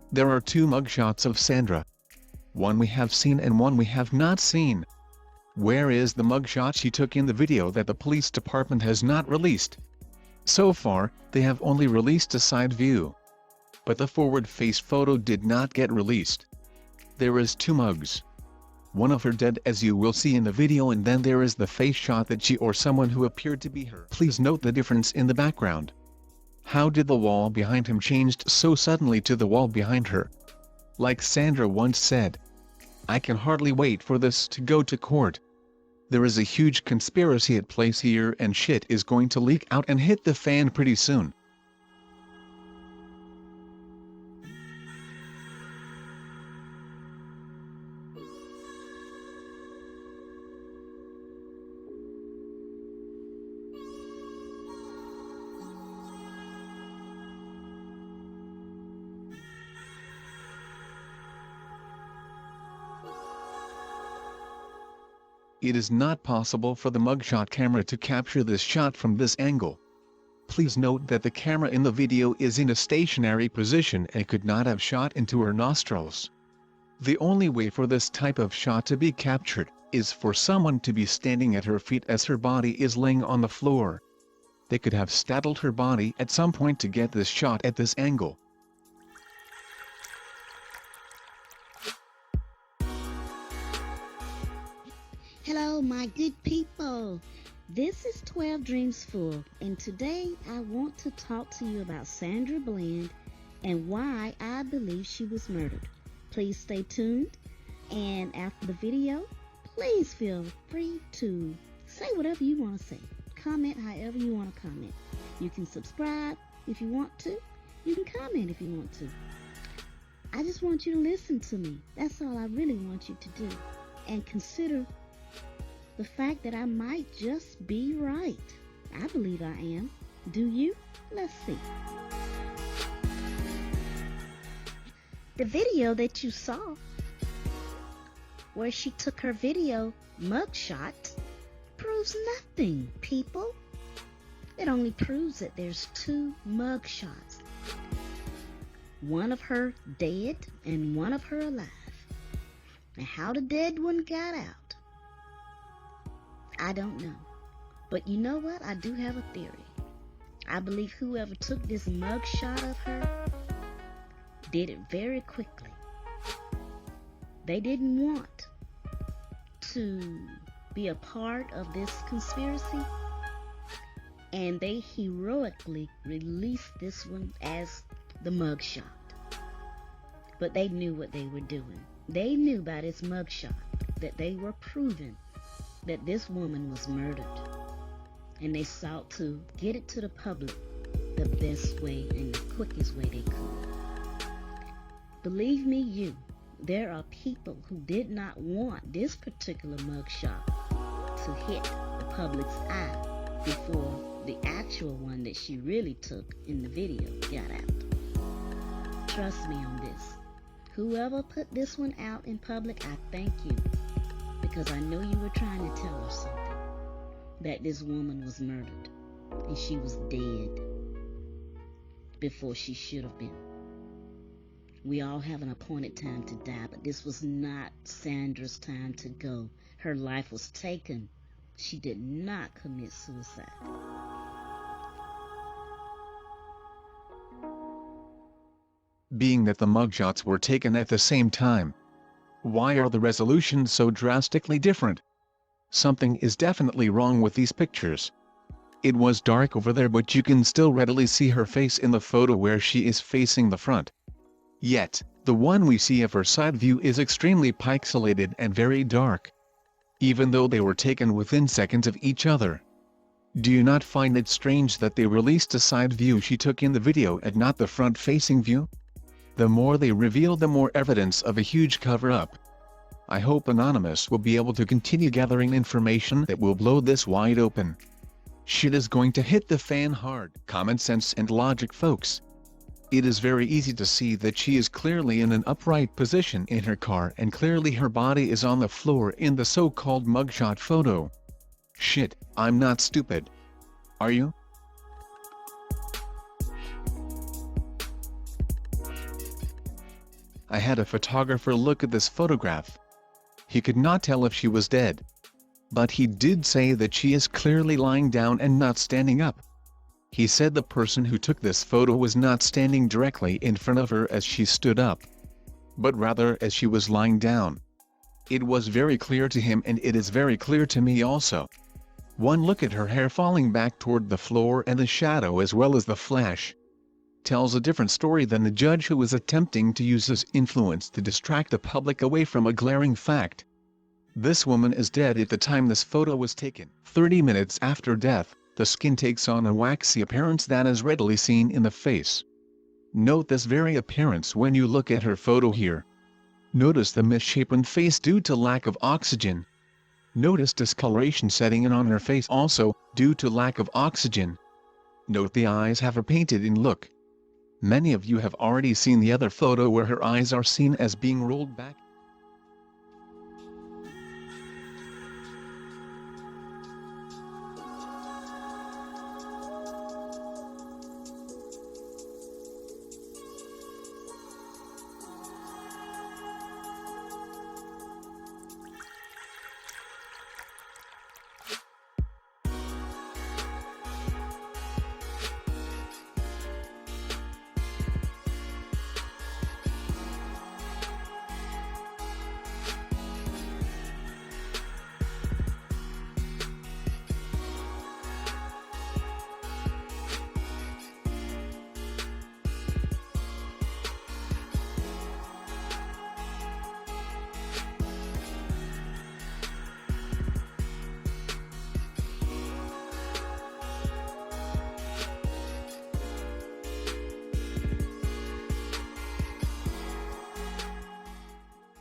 There are two mugshots of Sandra. One we have seen and one we have not seen. Where is the mugshot she took in the video that the police department has not released? So far, they have only released a side view. But the forward face photo did not get released. There is two mugs. One of her dead as you will see in the video, and then there is the face shot that she or someone who appeared to be her. Please note the difference in the background. How did the wall behind him changed so suddenly to the wall behind her? Like Sandra once said, "I can hardly wait for this to go to court." There is a huge conspiracy at place here, and shit is going to leak out and hit the fan pretty soon. It is not possible for the mugshot camera to capture this shot from this angle. Please note that the camera in the video is in a stationary position and could not have shot into her nostrils. The only way for this type of shot to be captured is for someone to be standing at her feet as her body is laying on the floor. They could have straddled her body at some point to get this shot at this angle. Hello, my good people. This is 12 Dreams Full, and today I want to talk to you about Sandra Bland and why I believe she was murdered. Please stay tuned, and after the video, please feel free to say whatever you want to say. Comment however you want to comment. You can subscribe if you want to. You can comment if you want to. I just want you to listen to me. That's all I really want you to do. And consider the fact that I might just be right. I believe I am. Do you? Let's see. The video that you saw, where she took her video mugshot, proves nothing, people. It only proves that there's two mugshots. One of her dead and one of her alive. And how the dead one got out, I don't know. But you know what? I do have a theory. I believe whoever took this mugshot of her did it very quickly. They didn't want to be a part of this conspiracy, and they heroically released this one as the mugshot. But they knew what they were doing. They knew by this mugshot that they were proving that this woman was murdered, and they sought to get it to the public the best way and the quickest way they could. Believe me, there are people who did not want this particular mugshot to hit the public's eye before the actual one that she really took in the video got out. Trust me on this. Whoever put this one out in public, I thank you. Because I know you were trying to tell her something. That this woman was murdered. And she was dead before she should have been. We all have an appointed time to die, but this was not Sandra's time to go. Her life was taken. She did not commit suicide. Being that the mugshots were taken at the same time, why are the resolutions so drastically different? Something is definitely wrong with these pictures. It was dark over there, but you can still readily see her face in the photo where she is facing the front. Yet, the one we see of her side view is extremely pixelated and very dark, even though they were taken within seconds of each other. Do you not find it strange that they released a side view she took in the video and not the front-facing view? The more they reveal, the more evidence of a huge cover-up. I hope Anonymous will be able to continue gathering information that will blow this wide open. Shit is going to hit the fan hard. Common sense and logic, folks. It is very easy to see that she is clearly in an upright position in her car, and clearly her body is on the floor in the so-called mugshot photo. Shit, I'm not stupid. Are you? I had a photographer look at this photograph. He could not tell if she was dead. But he did say that she is clearly lying down and not standing up. He said the person who took this photo was not standing directly in front of her as she stood up, but rather as she was lying down. It was very clear to him, and it is very clear to me also. One look at her hair falling back toward the floor and the shadow as well as the flash tells a different story than the judge who was attempting to use his influence to distract the public away from a glaring fact. This woman is dead at the time this photo was taken. 30 minutes after death, the skin takes on a waxy appearance that is readily seen in the face. Note this very appearance when you look at her photo here. Notice the misshapen face due to lack of oxygen. Notice discoloration setting in on her face also, due to lack of oxygen. Note the eyes have a painted in look. Many of you have already seen the other photo where her eyes are seen as being rolled back.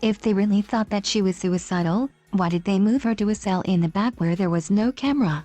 If they really thought that she was suicidal, why did they move her to a cell in the back where there was no camera?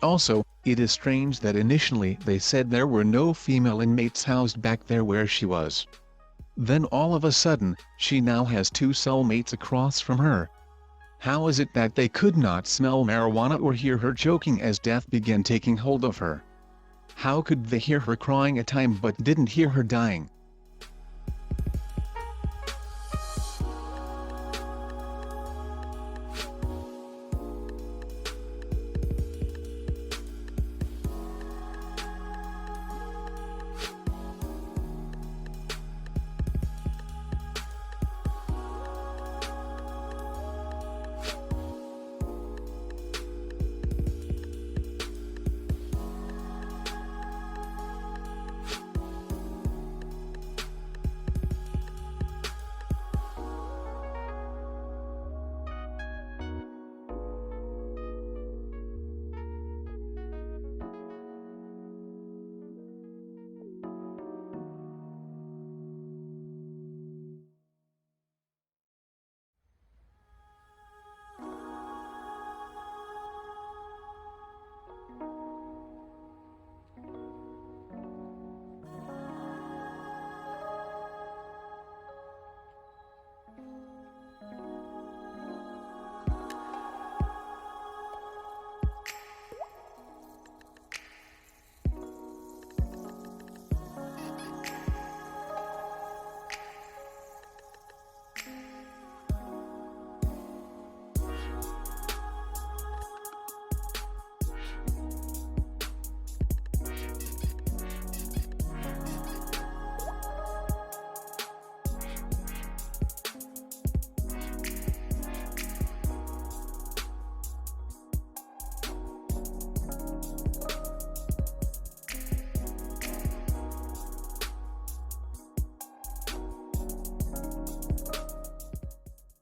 Also, it is strange that initially they said there were no female inmates housed back there where she was. Then all of a sudden, she now has 2 cellmates across from her. How is it that they could not smell marijuana or hear her choking as death began taking hold of her? How could they hear her crying at time but didn't hear her dying?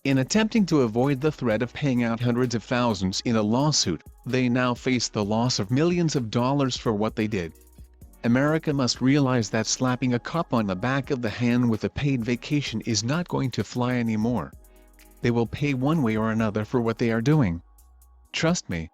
In attempting to avoid the threat of paying out hundreds of thousands in a lawsuit, they now face the loss of millions of dollars for what they did. America must realize that slapping a cop on the back of the hand with a paid vacation is not going to fly anymore. They will pay one way or another for what they are doing. Trust me.